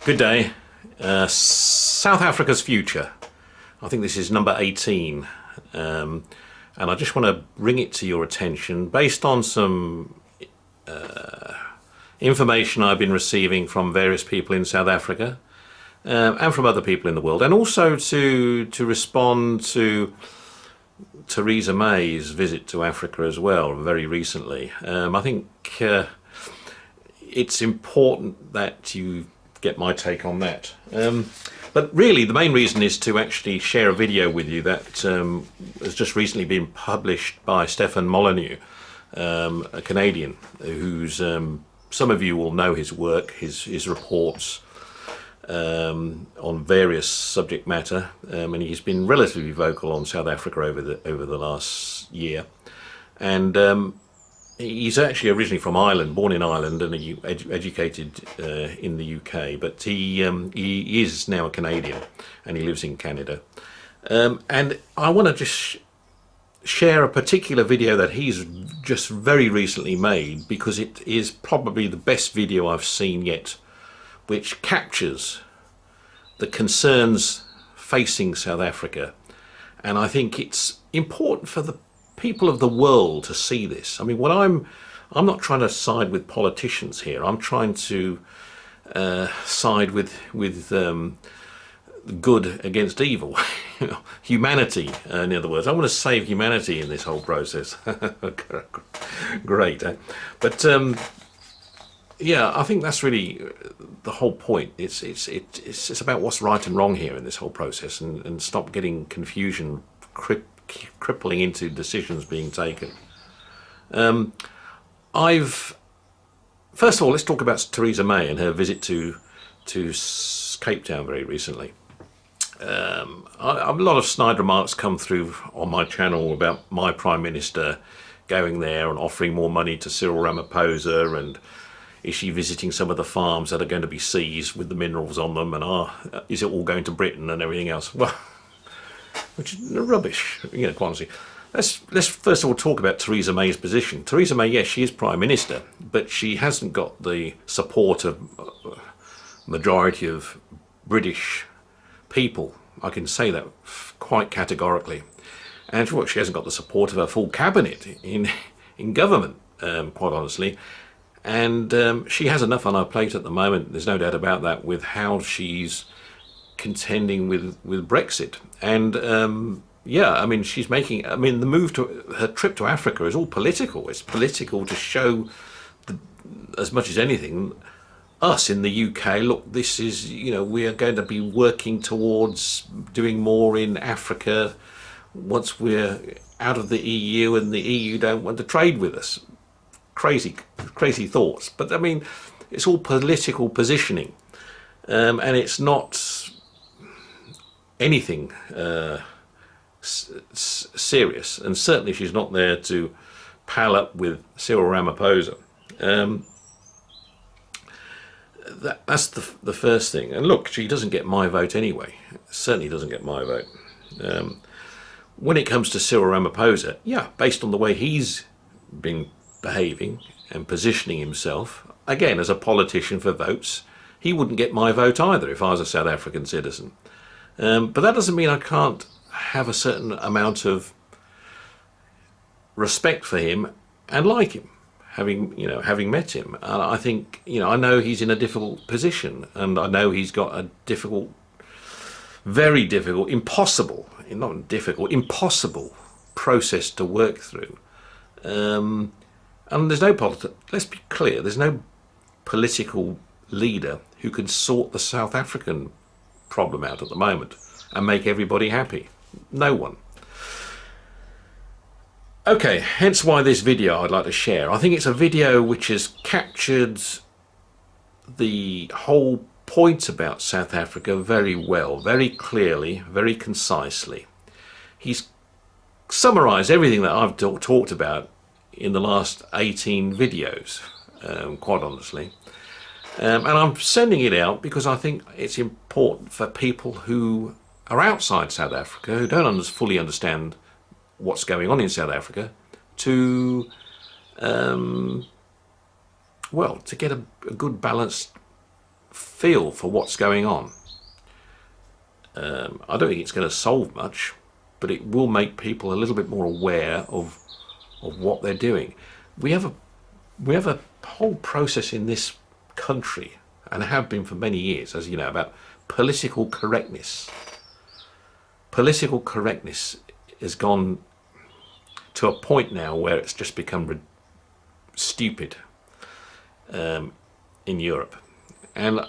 Good day. South Africa's future. I think this is number 18. And I just want to bring it to your attention based on some information I've been receiving from various people in South Africa and from other people in the world, and also to respond to Theresa May's visit to Africa as well very recently. I think it's important that you get my take on that. But really, the main reason is to actually share a video with you that has just recently been published by Stefan Molyneux, a Canadian, who's some of you will know his work, his reports on various subject matter, and he's been relatively vocal on South Africa over the last year. And he's actually originally from Ireland, born in Ireland, and educated in the UK. But he is now a Canadian, and he lives in Canada. And I want to just share a particular video that he's just very recently made, because it is probably the best video I've seen yet, which captures the concerns facing South Africa. And I think it's important for the people of the world to see this. I mean, I'm not trying to side with politicians here. I'm trying to side with good against evil. Humanity, in other words. I want to save humanity in this whole process. Great. But yeah, I think that's really the whole point. It's about what's right and wrong here in this whole process, and stop getting confusion crippling into decisions being taken. First of all, let's talk about Theresa May and her visit to Cape Town very recently. A lot of snide remarks come through on my channel about my Prime Minister going there and offering more money to Cyril Ramaphosa, and is she visiting some of the farms that are going to be seized with the minerals on them, and is it all going to Britain and everything else? Well, which is rubbish, quite honestly. Let's first of all talk about Theresa May's position. Theresa May, yes, she is Prime Minister, but she hasn't got the support of majority of British people. I can say that quite categorically. And she hasn't got the support of her full cabinet in government, quite honestly. And she has enough on her plate at the moment, there's no doubt about that, with how she's contending with Brexit. And yeah, I mean, the move to her trip to Africa is all political. It's political to show, as much as anything, us in the UK, look, this is, we are going to be working towards doing more in Africa once we're out of the EU and the EU don't want to trade with us. Crazy thoughts. But I mean, it's all political positioning, and it's not anything serious. And certainly she's not there to pal up with Cyril Ramaphosa. That's the first thing. And look, she doesn't get my vote anyway. Certainly doesn't get my vote. When it comes to Cyril Ramaphosa, yeah, based on the way he's been behaving and positioning himself, again, as a politician for votes, he wouldn't get my vote either if I was a South African citizen. But that doesn't mean I can't have a certain amount of respect for him and like him, having met him. I think, I know he's in a difficult position, and I know he's got a difficult, very difficult, impossible process to work through. And there's let's be clear, there's no political leader who can sort the South African problem out at the moment and make everybody happy. No one. Okay, hence why this video I'd like to share. I think it's a video which has captured the whole point about South Africa very well, very clearly, very concisely. He's summarised everything that I've talked about in the last 18 videos, quite honestly. And I'm sending it out because I think it's important for people who are outside South Africa, who don't fully understand what's going on in South Africa, to to get a good balanced feel for what's going on. I don't think it's going to solve much, but it will make people a little bit more aware of what they're doing. We have a whole process in this country, and have been for many years, as you know, about political correctness. Political correctness has gone to a point now where it's just become stupid in Europe. And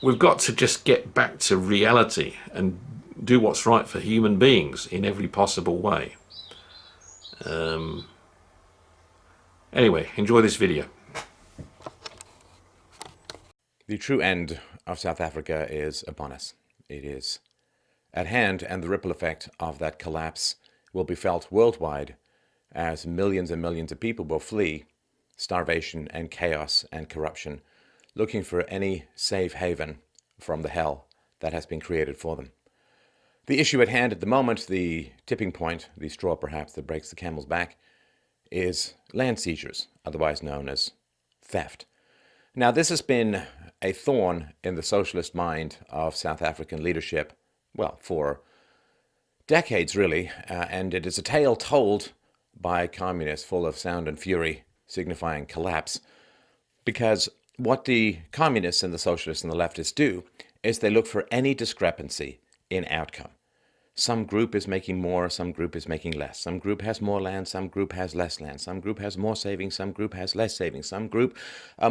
we've got to just get back to reality and do what's right for human beings in every possible way. Anyway, enjoy this video. The true end of South Africa is upon us. It is at hand, and the ripple effect of that collapse will be felt worldwide as millions and millions of people will flee starvation and chaos and corruption, looking for any safe haven from the hell that has been created for them. The issue at hand at the moment, the tipping point, the straw perhaps that breaks the camel's back, is land seizures, otherwise known as theft. Now, this has been a thorn in the socialist mind of South African leadership, well, for decades really, and it is a tale told by communists full of sound and fury, signifying collapse, because what the communists and the socialists and the leftists do is they look for any discrepancy in outcome. Some group is making more, some group is making less. Some group has more land, some group has less land. Some group has more savings, some group has less savings. Some group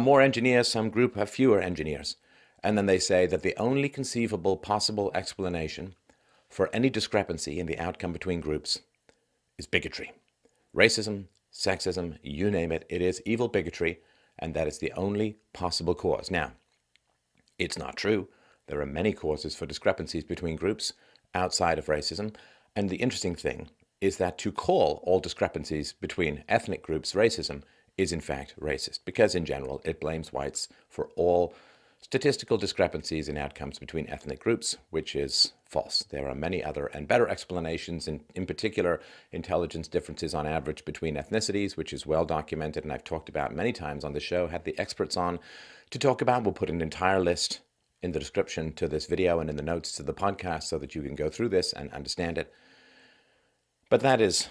more engineers, some group have fewer engineers. And then they say that the only conceivable possible explanation for any discrepancy in the outcome between groups is bigotry. Racism, sexism, you name it, it is evil bigotry, and that is the only possible cause. Now, it's not true. There are many causes for discrepancies between groups outside of racism, and the interesting thing is that to call all discrepancies between ethnic groups racism is in fact racist, because in general it blames whites for all statistical discrepancies in outcomes between ethnic groups, which is false. There are many other and better explanations, in particular intelligence differences on average between ethnicities, which is well documented and I've talked about many times on the show, had the experts on to talk about. We'll put an entire list in the description to this video and in the notes to the podcast so that you can go through this and understand it. But that is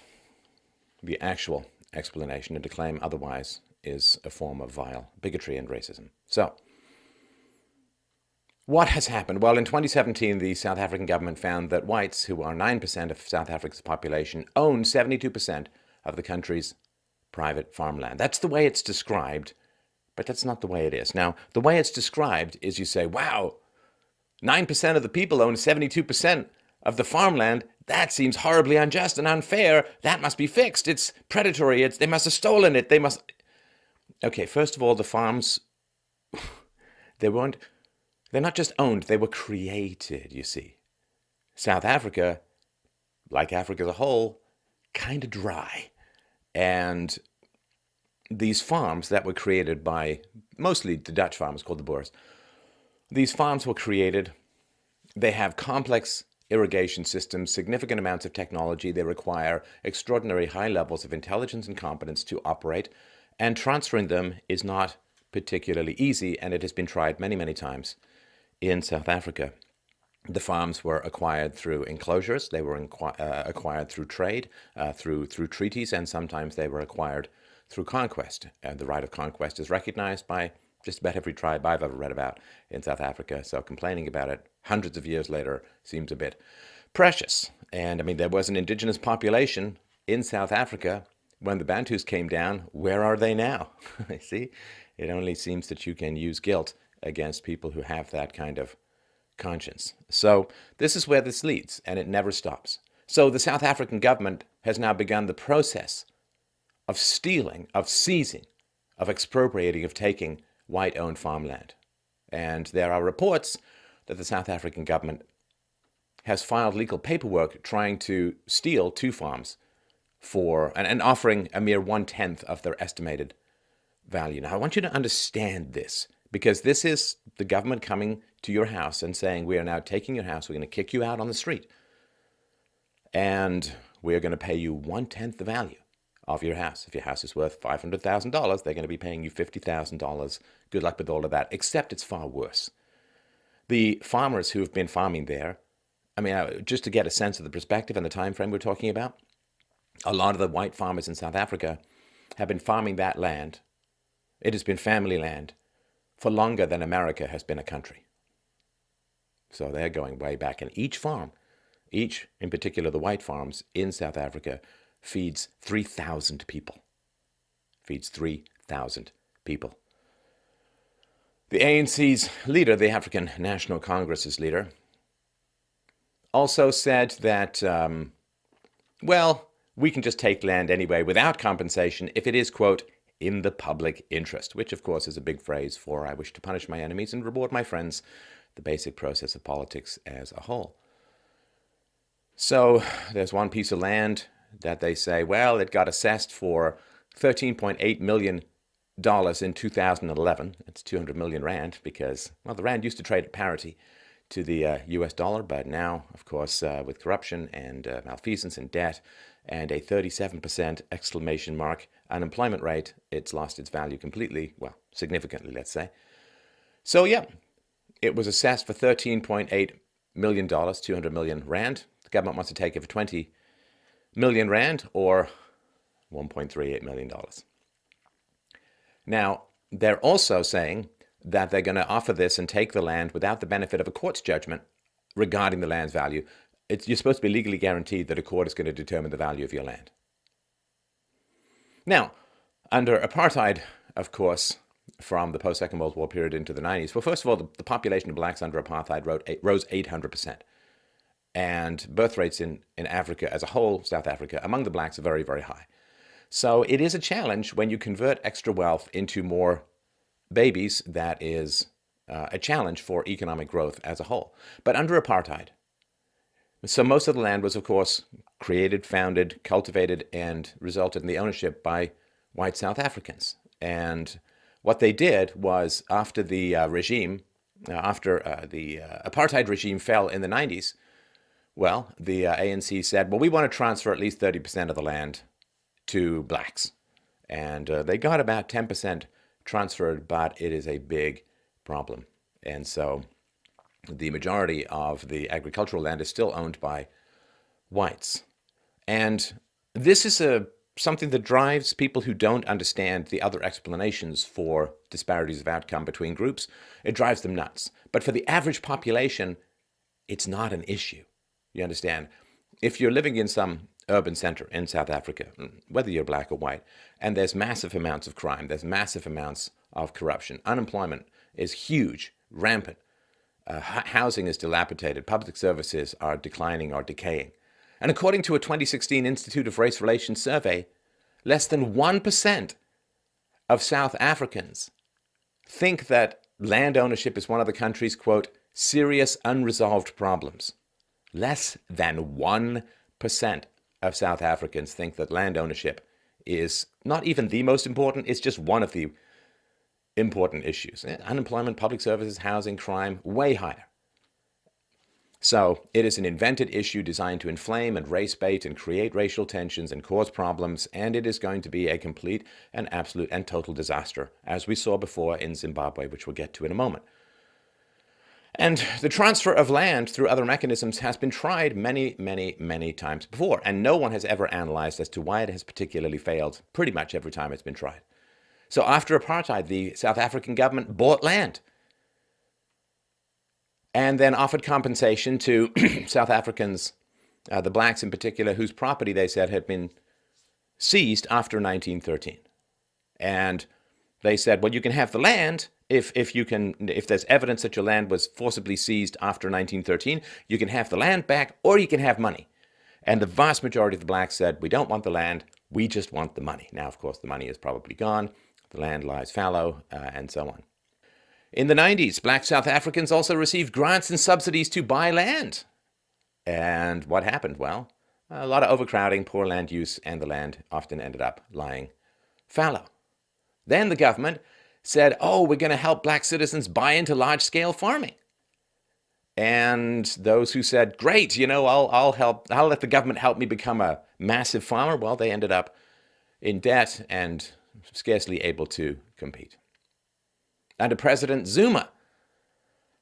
the actual explanation, and to claim otherwise is a form of vile bigotry and racism. So, what has happened? Well, in 2017, the South African government found that whites, who are 9% of South Africa's population, own 72% of the country's private farmland. That's the way it's described, but that's not the way it is. Now, the way it's described is you say, wow, 9% of the people own 72% of the farmland. That seems horribly unjust and unfair. That must be fixed. It's predatory. They must have stolen it. They must... Okay, first of all, the farms, they're not just owned, they were created, you see. South Africa, like Africa as a whole, kind of dry. And these farms that were created by mostly the Dutch farmers called the Boers, these farms were created, they have complex irrigation systems, significant amounts of technology, they require extraordinary high levels of intelligence and competence to operate, and transferring them is not particularly easy, and it has been tried many, many times in South Africa. The farms were acquired through enclosures, they were acquired through trade, through treaties, and sometimes they were acquired through conquest. And the right of conquest is recognized by just about every tribe I've ever read about in South Africa, so complaining about it hundreds of years later seems a bit precious. And I mean, there was an indigenous population in South Africa when the Bantus came down. Where are they now? See, it only seems that you can use guilt against people who have that kind of conscience. So this is where this leads, and it never stops. So the South African government has now begun the process of stealing, of seizing, of expropriating, of taking white-owned farmland. And there are reports that the South African government has filed legal paperwork trying to steal 2 farms for and offering a mere 1/10 of their estimated value. Now, I want you to understand this, because this is the government coming to your house and saying, we are now taking your house, we're going to kick you out on the street, and we're going to pay you 1/10 the value of your house. If your house is worth $500,000, they're going to be paying you $50,000 Good luck with all of that, except it's far worse. The farmers who have been farming there, I mean, just to get a sense of the perspective and the time frame we're talking about, a lot of the white farmers in South Africa have been farming that land. It has been family land for longer than America has been a country. So they're going way back. And each farm, in particular the white farms in South Africa, feeds 3,000 people. Feeds 3,000 people. The ANC's leader, the African National Congress's leader, also said that, well, we can just take land anyway without compensation if it is, quote, in the public interest, which of course is a big phrase for I wish to punish my enemies and reward my friends, the basic process of politics as a whole. So there's one piece of land that they say, well, it got assessed for $13.8 million in 2011. It's 200 million rand because, well, the rand used to trade at parity to the US dollar, but now, of course, with corruption and malfeasance and debt and a 37% exclamation mark unemployment rate, it's lost its value completely, well, significantly, let's say. So, yeah, it was assessed for $13.8 million, 200 million rand. The government wants to take it for 20 million rand or $1.38 million. Now, they're also saying that they're going to offer this and take the land without the benefit of a court's judgment regarding the land's value. You're supposed to be legally guaranteed that a court is going to determine the value of your land. Now, under apartheid, of course, from the post-Second World War period into the 90s, well, first of all, the population of blacks under apartheid rose 800%. And birth rates in Africa as a whole, South Africa, among the blacks are very, very high. So it is a challenge when you convert extra wealth into more babies. That is a challenge for economic growth as a whole. But under apartheid, so most of the land was, of course, created, founded, cultivated, and resulted in the ownership by white South Africans. And what they did was, after the apartheid regime fell in the 90s, well, the ANC said, well, we want to transfer at least 30% of the land to blacks. And they got about 10% transferred, but it is a big problem. And so the majority of the agricultural land is still owned by whites. And this is something that drives people who don't understand the other explanations for disparities of outcome between groups. It drives them nuts. But for the average population, it's not an issue. You understand? If you're living in some urban center in South Africa, whether you're black or white, and there's massive amounts of crime, there's massive amounts of corruption, unemployment is huge, rampant, housing is dilapidated, public services are declining or decaying. And according to a 2016 Institute of Race Relations survey, less than 1% of South Africans think that land ownership is one of the country's, quote, serious unresolved problems. Less than 1% of South Africans think that land ownership is not even the most important, it's just one of the important issues. Unemployment, public services, housing, crime, way higher. So it is an invented issue designed to inflame and race bait and create racial tensions and cause problems, and it is going to be a complete and absolute and total disaster, as we saw before in Zimbabwe, which we'll get to in a moment. And the transfer of land through other mechanisms has been tried many, many, many times before, and no one has ever analyzed as to why it has particularly failed pretty much every time it's been tried. So after apartheid, the South African government bought land and then offered compensation to South Africans, the blacks in particular, whose property they said had been seized after 1913. And they said, well, you can have the land if there's evidence that your land was forcibly seized after 1913, you can have the land back or you can have money. And the vast majority of the blacks said, we don't want the land, we just want the money. Now, of course, the money is probably gone, the land lies fallow, and so on. In the 90s, black South Africans also received grants and subsidies to buy land. And what happened? Well, a lot of overcrowding, poor land use, and the land often ended up lying fallow. Then the government said, oh, we're going to help black citizens buy into large-scale farming. And those who said, great, I'll let the government help me become a massive farmer, well, they ended up in debt and scarcely able to compete. under President Zuma.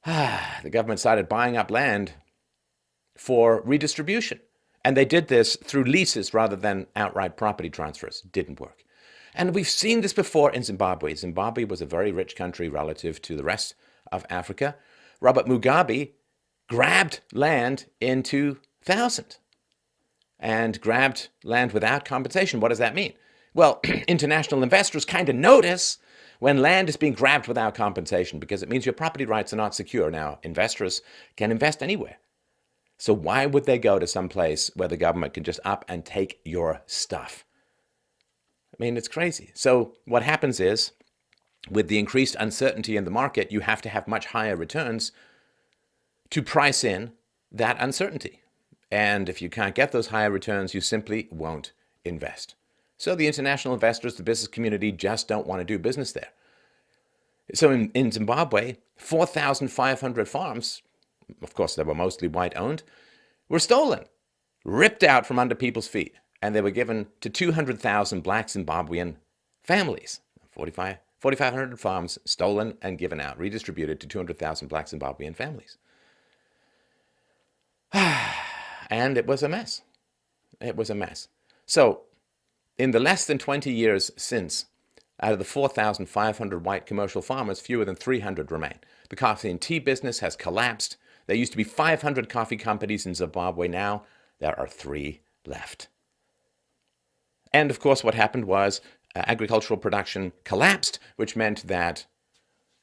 The government started buying up land for redistribution. And they did this through leases rather than outright property transfers. Didn't work. And we've seen this before in Zimbabwe. Zimbabwe was a very rich country relative to the rest of Africa. Robert Mugabe grabbed land in 2000 and grabbed land without compensation. What does that mean? Well, international investors kind of notice when land is being grabbed without compensation because it means your property rights are not secure. Now, investors can invest anywhere. So why would they go to some place where the government can just up and take your stuff? I mean, it's crazy. So what happens is, with the increased uncertainty in the market, you have to have much higher returns to price in that uncertainty. And if you can't get those higher returns, you simply won't invest. So the international investors, the business community, just don't want to do business there. So in Zimbabwe, 4,500 farms, of course they were mostly white-owned, were stolen, ripped out from under people's feet, and they were given to 200,000 black Zimbabwean families. 4,500 farms stolen and given out, redistributed to 200,000 black Zimbabwean families. And it was a mess. It was a mess. So, in the less than 20 years since, out of the 4,500 white commercial farmers, fewer than 300 remain. The coffee and tea business has collapsed. There used to be 500 coffee companies in Zimbabwe. Now there are 3 left. And of course, what happened was agricultural production collapsed, which meant that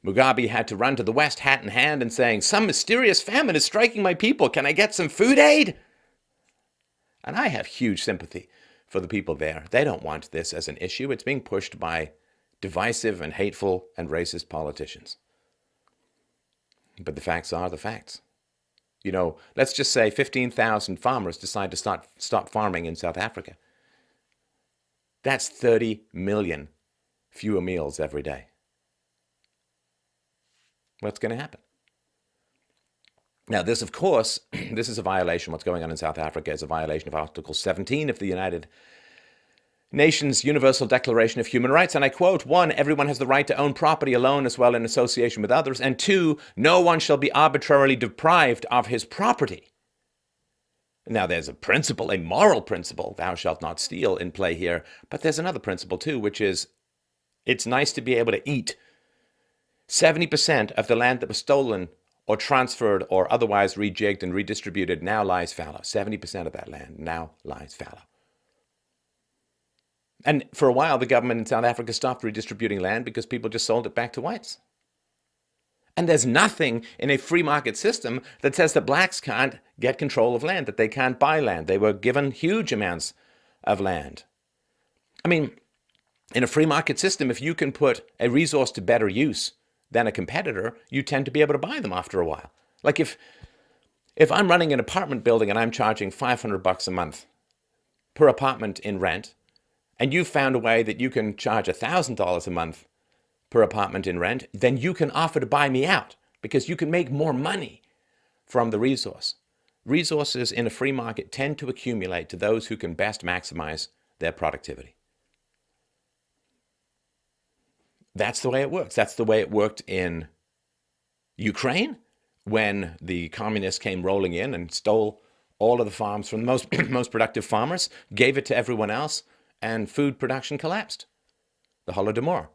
Mugabe had to run to the West, hat in hand, and saying, "Some mysterious famine is striking my people. Can I get some food aid?" And I have huge sympathy for the people there. They don't want this as an issue. It's being pushed by divisive and hateful and racist politicians. But the facts are the facts. You know, let's just say 15,000 farmers decide to stop farming in South Africa. That's 30 million fewer meals every day. What's going to happen? Now, this, of course, this is a violation. What's going on in South Africa is a violation of Article 17 of the United Nations Universal Declaration of Human Rights. And I quote, 1, everyone has the right to own property alone as well in association with others. And 2, no one shall be arbitrarily deprived of his property. Now, there's a principle, a moral principle, thou shalt not steal, in play here. But there's another principle, too, which is it's nice to be able to eat. 70% of the land that was stolen or transferred or otherwise rejigged and redistributed now lies fallow. 70% of that land now lies fallow. And for a while, the government in South Africa stopped redistributing land because people just sold it back to whites. And there's nothing in a free market system that says that blacks can't get control of land, that they can't buy land. They were given huge amounts of land. I mean, in a free market system, if you can put a resource to better use than a competitor, you tend to be able to buy them after a while. Like if I'm running an apartment building and I'm charging $500 a month per apartment in rent, and you found a way that you can charge $1,000 a month per apartment in rent, then you can offer to buy me out because you can make more money from the resource. Resources in a free market tend to accumulate to those who can best maximize their productivity. That's the way it works. That's the way it worked in Ukraine when the communists came rolling in and stole all of the farms from the most productive farmers, gave it to everyone else, and food production collapsed. The Holodomor.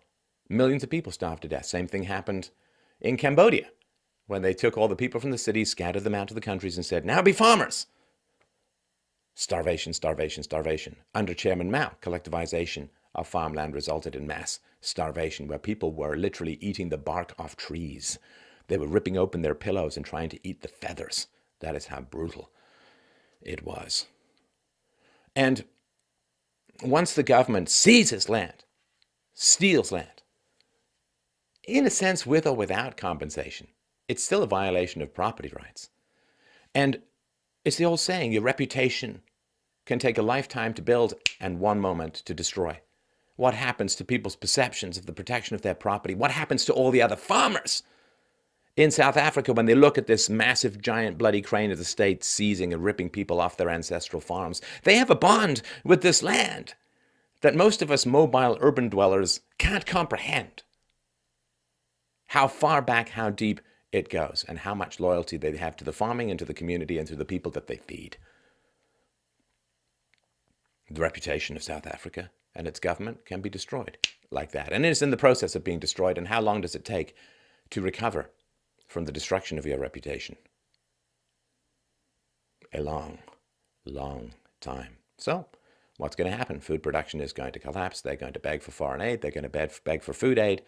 Millions of people starved to death. Same thing happened in Cambodia when they took all the people from the cities, scattered them out to the countries, and said, "Now be farmers." Starvation, starvation, starvation. Under Chairman Mao, collectivization of farmland resulted in mass starvation, where people were literally eating the bark off trees. They were ripping open their pillows and trying to eat the feathers. That is how brutal it was. And once the government seizes land, steals land, in a sense with or without compensation, it's still a violation of property rights. And it's the old saying, your reputation can take a lifetime to build and one moment to destroy. What happens to people's perceptions of the protection of their property? What happens to all the other farmers in South Africa when they look at this massive, giant, bloody crane of the state seizing and ripping people off their ancestral farms? They have a bond with this land that most of us mobile urban dwellers can't comprehend. how far back, how deep it goes, and how much loyalty they have to the farming and to the community and to the people that they feed. The reputation of South Africa and its government can be destroyed like that. And it is in the process of being destroyed. And how long does it take to recover from the destruction of your reputation? A long, long time. So what's going to happen? Food production is going to collapse. They're going to beg for foreign aid. They're going to beg for food aid.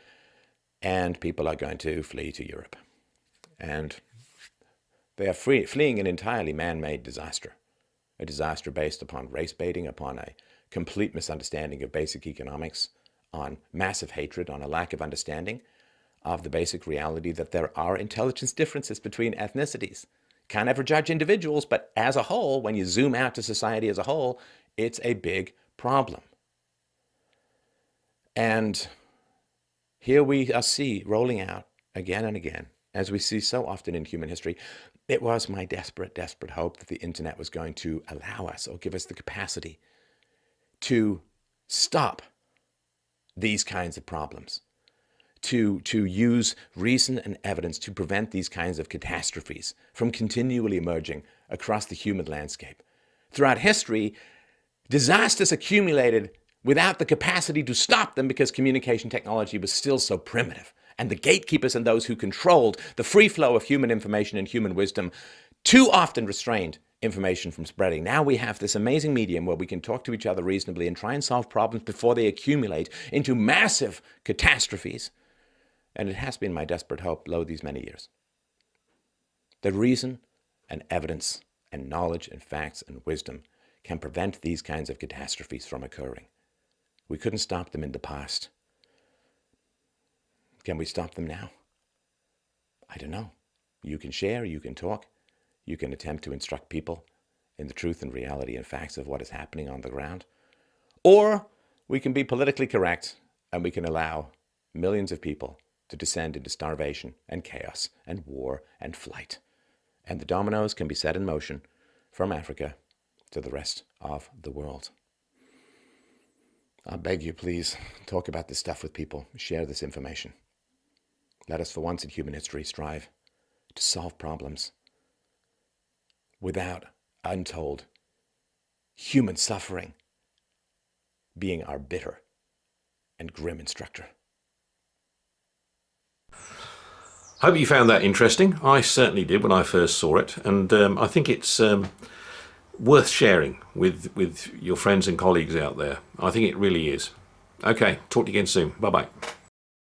And people are going to flee to Europe. And they are fleeing an entirely man-made disaster. A disaster based upon race baiting, upon a complete misunderstanding of basic economics, on massive hatred, on a lack of understanding of the basic reality that there are intelligence differences between ethnicities. Can't ever judge individuals, but as a whole, when you zoom out to society as a whole, it's a big problem. And here we see rolling out again and again, as we see so often in human history. It was my desperate, desperate hope that the internet was going to allow us or give us the capacity to stop these kinds of problems, to use reason and evidence to prevent these kinds of catastrophes from continually emerging across the human landscape. Throughout history, disasters accumulated without the capacity to stop them because communication technology was still so primitive. And the gatekeepers and those who controlled the free flow of human information and human wisdom too often restrained information from spreading. Now we have this amazing medium where we can talk to each other reasonably and try and solve problems before they accumulate into massive catastrophes. And it has been my desperate hope, lo, these many years, that reason and evidence and knowledge and facts and wisdom can prevent these kinds of catastrophes from occurring. We couldn't stop them in the past. Can we stop them now? I don't know. You can share, you can talk, you can attempt to instruct people in the truth and reality and facts of what is happening on the ground. Or we can be politically correct and we can allow millions of people to descend into starvation and chaos and war and flight. And the dominoes can be set in motion from Africa to the rest of the world. I beg you, please, talk about this stuff with people. Share this information. Let us, for once in human history, strive to solve problems without untold human suffering being our bitter and grim instructor. Hope you found that interesting. I certainly did when I first saw it, and I think it's worth sharing with your friends and colleagues out there. I think it really is. Okay, talk to you again soon. Bye-bye.